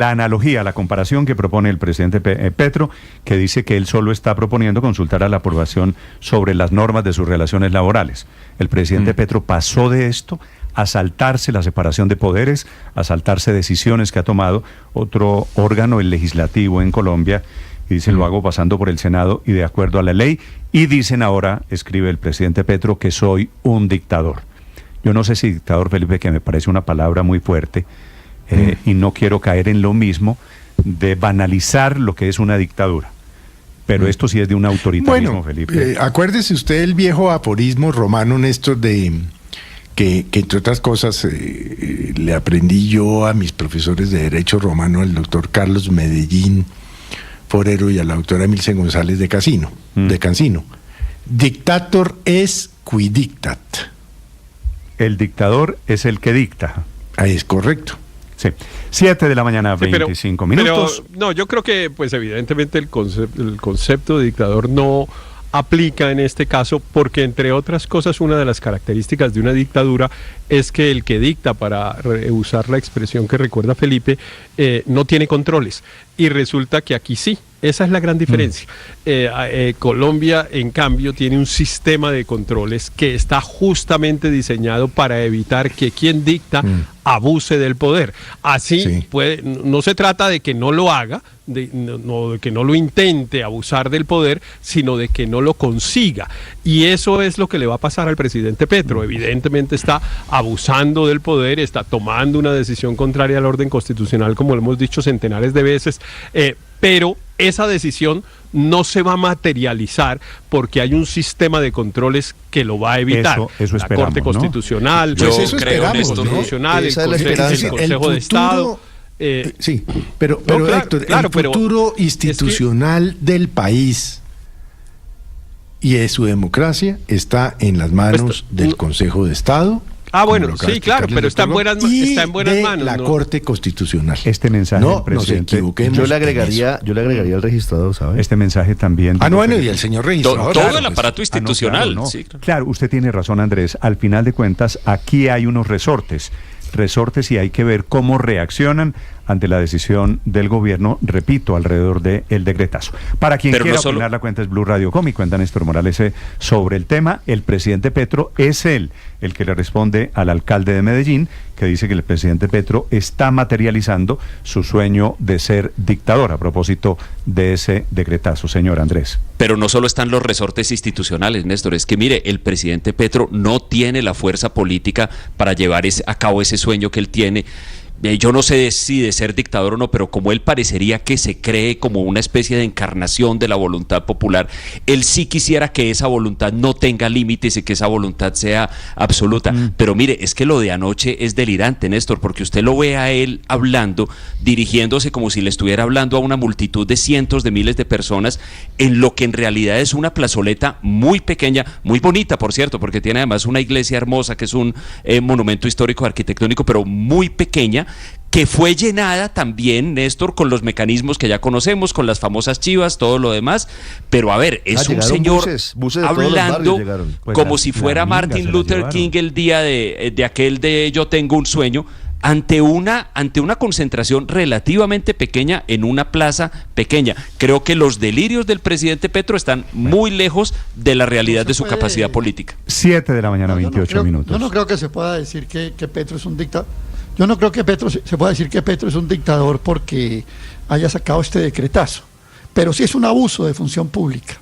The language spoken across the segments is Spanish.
la analogía, la comparación que propone el presidente Petro, que dice que él solo está proponiendo consultar a la población sobre las normas de sus relaciones laborales. El presidente Petro pasó de esto a saltarse la separación de poderes, a saltarse decisiones que ha tomado otro órgano, el legislativo en Colombia, y dice, lo hago pasando por el Senado y de acuerdo a la ley, y dicen ahora, escribe el presidente Petro, que soy un dictador. Yo no sé si dictador, Felipe, que me parece una palabra muy fuerte, y no quiero caer en lo mismo de banalizar lo que es una dictadura. Pero esto sí es de un autoritarismo, Felipe. Acuérdese usted el viejo aforismo romano, Néstor, de que entre otras cosas le aprendí yo a mis profesores de Derecho Romano, al doctor Carlos Medellín Forero y a la doctora Emilce González de Cancino. Dictator es qui dictat. El dictador es el que dicta. Ahí es correcto. Sí, 7 de la mañana, 25 minutos. Pero, no, yo creo que, pues evidentemente el concepto de dictador no aplica en este caso porque, entre otras cosas, una de las características de una dictadura es que el que dicta, para usar la expresión que recuerda Felipe, no tiene controles. Y resulta que aquí sí. Esa es la gran diferencia. Colombia, en cambio, tiene un sistema de controles que está justamente diseñado para evitar que quien dicta abuse del poder. Así, no se trata de que no lo haga, de que no lo intente abusar del poder, sino de que no lo consiga. Y eso es lo que le va a pasar al presidente Petro. Evidentemente está abusando del poder, está tomando una decisión contraria al orden constitucional, como lo hemos dicho centenares de veces, pero esa decisión no se va a materializar porque hay un sistema de controles que lo va a evitar. Eso la Corte Constitucional, pues eso creo, Constitucional, el Consejo de Estado. Sí, pero Héctor, el futuro institucional del país y de su democracia está en las manos del Consejo de Estado. Bueno, sí, claro, pero está en buenas manos. La Corte Constitucional. Este mensaje del presidente, yo le agregaría al registrador, ¿sabes? Este mensaje también. Bueno, y el señor registrador. Todo el aparato institucional. Sí, claro, usted tiene razón, Andrés. Al final de cuentas, aquí hay unos resortes y hay que ver cómo reaccionan ante la decisión del gobierno, repito, alrededor del decretazo. Para quien quiera opinar, la cuenta es Blue Radio Com y cuenta Néstor Morales sobre el tema. El presidente Petro es él el que le responde al alcalde de Medellín, que dice que el presidente Petro está materializando su sueño de ser dictador a propósito de ese decretazo, señor Andrés. Pero no solo están los resortes institucionales, Néstor, es que mire, el presidente Petro no tiene la fuerza política para llevar a cabo ese sueño que él tiene. Yo no sé si de ser dictador o no, pero como él parecería que se cree como una especie de encarnación de la voluntad popular, él sí quisiera que esa voluntad no tenga límites y que esa voluntad sea absoluta. Pero mire, es que lo de anoche es delirante, Néstor, porque usted lo ve a él hablando, dirigiéndose como si le estuviera hablando a una multitud de cientos de miles de personas, en lo que en realidad es una plazoleta muy pequeña, muy bonita, por cierto, porque tiene además una iglesia hermosa, que es un monumento histórico arquitectónico, pero muy pequeña, que fue llenada también, Néstor, con los mecanismos que ya conocemos, con las famosas chivas, todo lo demás, pero a ver, es un señor buses hablando como si fuera Martin Luther King el día de aquel de Yo tengo un sueño, ante una concentración relativamente pequeña en una plaza pequeña. Creo que los delirios del presidente Petro están muy lejos de la realidad de su capacidad política. 7 de la mañana, 28 minutos. Yo no creo que se pueda decir que Petro es un dictador. Yo no creo que se pueda decir que Petro es un dictador porque haya sacado este decretazo, pero sí es un abuso de función pública.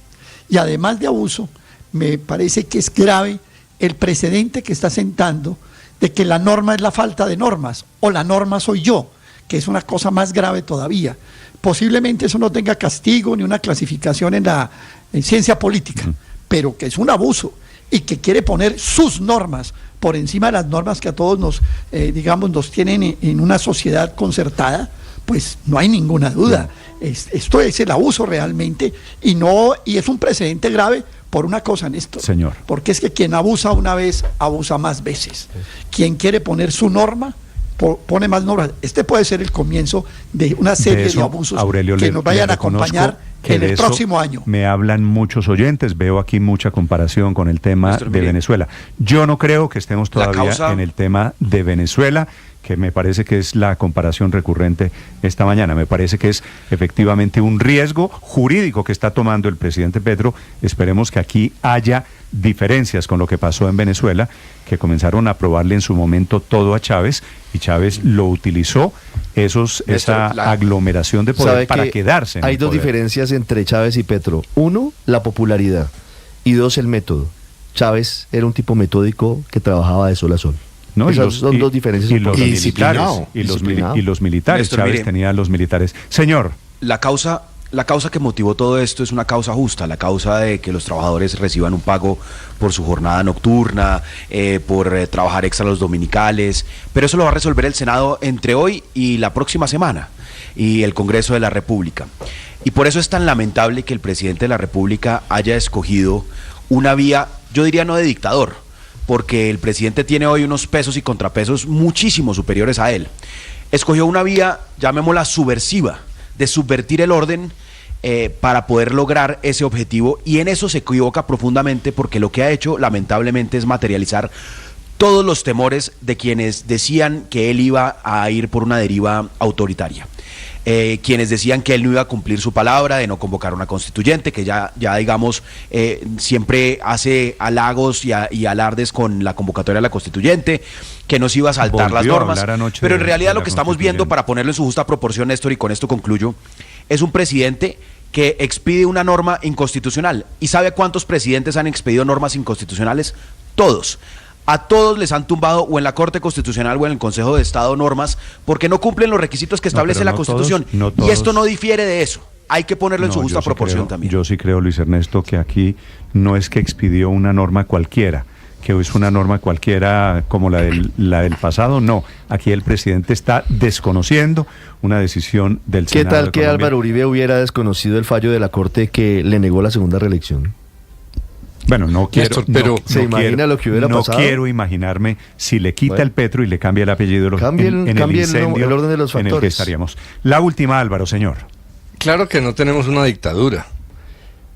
Y además de abuso, me parece que es grave el precedente que está sentando de que la norma es la falta de normas, o la norma soy yo, que es una cosa más grave todavía. Posiblemente eso no tenga castigo ni una clasificación en ciencia política, pero que es un abuso y que quiere poner sus normas por encima de las normas que a todos nos tienen en una sociedad concertada, pues no hay ninguna duda. Esto es el abuso realmente, y es un precedente grave por una cosa, Néstor. Señor. Porque es que quien abusa una vez, abusa más veces. Quien quiere poner su norma, pone más normas. Este puede ser el comienzo de una serie de abusos, Aurelio, que nos vayan a acompañar en el próximo año. Me hablan muchos oyentes, veo aquí mucha comparación con el tema de Venezuela. Yo no creo que estemos todavía en el tema de Venezuela, que me parece que es la comparación recurrente esta mañana. Me parece que es efectivamente un riesgo jurídico que está tomando el presidente Petro. Esperemos que aquí haya diferencias con lo que pasó en Venezuela, que comenzaron a probarle en su momento todo a Chávez, y Chávez lo utilizó, esa aglomeración de poder para quedarse en hay el dos poder. diferencias entre Chávez y Petro. Uno, la popularidad, y dos, el método. Chávez era un tipo metódico que trabajaba de sol a sol. ¿No? Esas son dos diferencias y los importantes. militares, y los militares. Néstor, Chávez mire, tenía a los militares. Señor. La causa que motivó todo esto es una causa justa, la causa de que los trabajadores reciban un pago por su jornada nocturna, por trabajar extra los dominicales, pero eso lo va a resolver el Senado entre hoy y la próxima semana, y el Congreso de la República. Y por eso es tan lamentable que el presidente de la República haya escogido una vía, yo diría no de dictador, porque el presidente tiene hoy unos pesos y contrapesos muchísimo superiores a él. Escogió una vía, llamémosla subversiva, de subvertir el orden para poder lograr ese objetivo, y en eso se equivoca profundamente, porque lo que ha hecho lamentablemente es materializar todos los temores de quienes decían que él iba a ir por una deriva autoritaria. Quienes decían que él no iba a cumplir su palabra de no convocar una constituyente, que ya digamos, siempre hace halagos y alardes con la convocatoria de la constituyente, que no se iba a saltar las normas, pero en realidad lo que estamos viendo, para ponerlo en su justa proporción, Néstor, y con esto concluyo, es un presidente que expide una norma inconstitucional. ¿Y sabe cuántos presidentes han expedido normas inconstitucionales? Todos. A todos les han tumbado, o en la Corte Constitucional o en el Consejo de Estado, normas porque no cumplen los requisitos que establece la Constitución. Y esto no difiere de eso. Hay que ponerlo en su justa proporción también. Yo sí creo, Luis Ernesto, que aquí no es que expidió una norma cualquiera, que es una norma cualquiera como la del pasado. No, aquí el presidente está desconociendo una decisión del Senado. ¿Qué tal que Álvaro Uribe hubiera desconocido el fallo de la Corte que le negó la segunda reelección? Bueno, no quiero, Néstor, pero ¿se imagina lo que hubiera pasado? No quiero imaginarme si le quita el Petro y le cambia el apellido Cambie en el incendio el orden de los en el que factores. estaríamos. La última, Álvaro, señor. Claro que no tenemos una dictadura.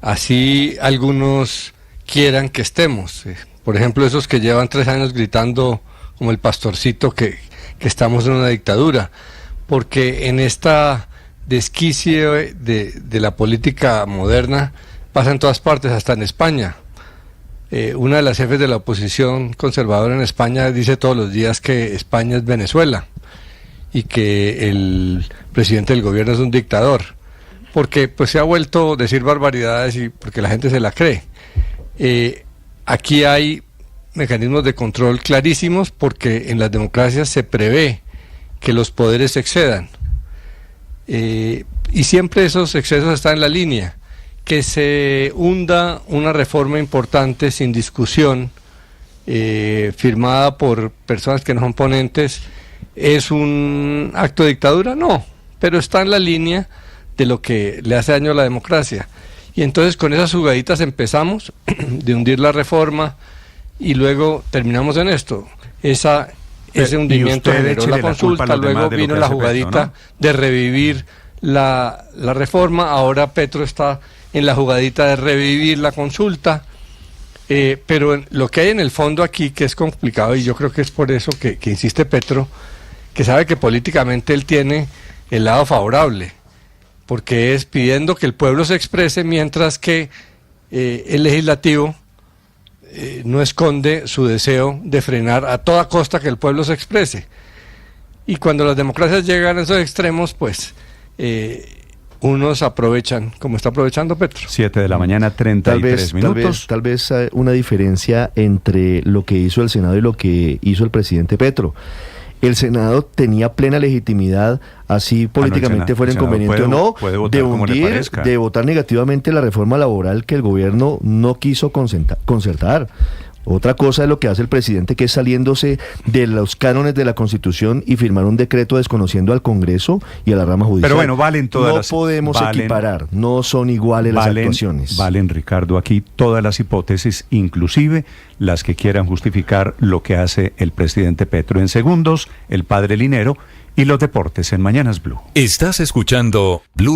Así algunos quieran que estemos. Por ejemplo, esos que llevan 3 años gritando como el pastorcito que estamos en una dictadura. Porque en esta desquicio de la política moderna pasa en todas partes, hasta en España. Una de las jefes de la oposición conservadora en España dice todos los días que España es Venezuela y que el presidente del gobierno es un dictador, porque pues se ha vuelto a decir barbaridades y porque la gente se la cree. Aquí hay mecanismos de control clarísimos, porque en las democracias se prevé que los poderes excedan, y siempre esos excesos están en la línea. Que se hunda una reforma importante sin discusión, firmada por personas que no son ponentes, ¿es un acto de dictadura? No, pero está en la línea de lo que le hace daño a la democracia. Y entonces con esas jugaditas empezamos de hundir la reforma y luego terminamos en esto. Ese hundimiento generó la consulta, luego vino la jugadita Petro, ¿no?, de revivir la reforma. Ahora Petro está en la jugadita de revivir la consulta, pero lo que hay en el fondo aquí, que es complicado, y yo creo que es por eso que insiste Petro, que sabe que políticamente él tiene el lado favorable, porque es pidiendo que el pueblo se exprese, mientras que el legislativo no esconde su deseo de frenar a toda costa que el pueblo se exprese. Y cuando las democracias llegan a esos extremos, pues unos aprovechan, como está aprovechando Petro. 7 de la mañana, 33 minutos. Tal vez una diferencia entre lo que hizo el Senado y lo que hizo el presidente Petro. El Senado tenía plena legitimidad, así políticamente fuera inconveniente o no, de hundir, de votar negativamente la reforma laboral que el gobierno no quiso concertar. Otra cosa es lo que hace el presidente, que es saliéndose de los cánones de la Constitución y firmar un decreto desconociendo al Congreso y a la rama judicial. Pero bueno, valen todas las... No podemos equiparar, no son iguales las actuaciones. Valen, Ricardo, aquí todas las hipótesis, inclusive las que quieran justificar lo que hace el presidente Petro. En segundos, el padre Linero y los deportes en Mañanas Blue. Estás escuchando Blue.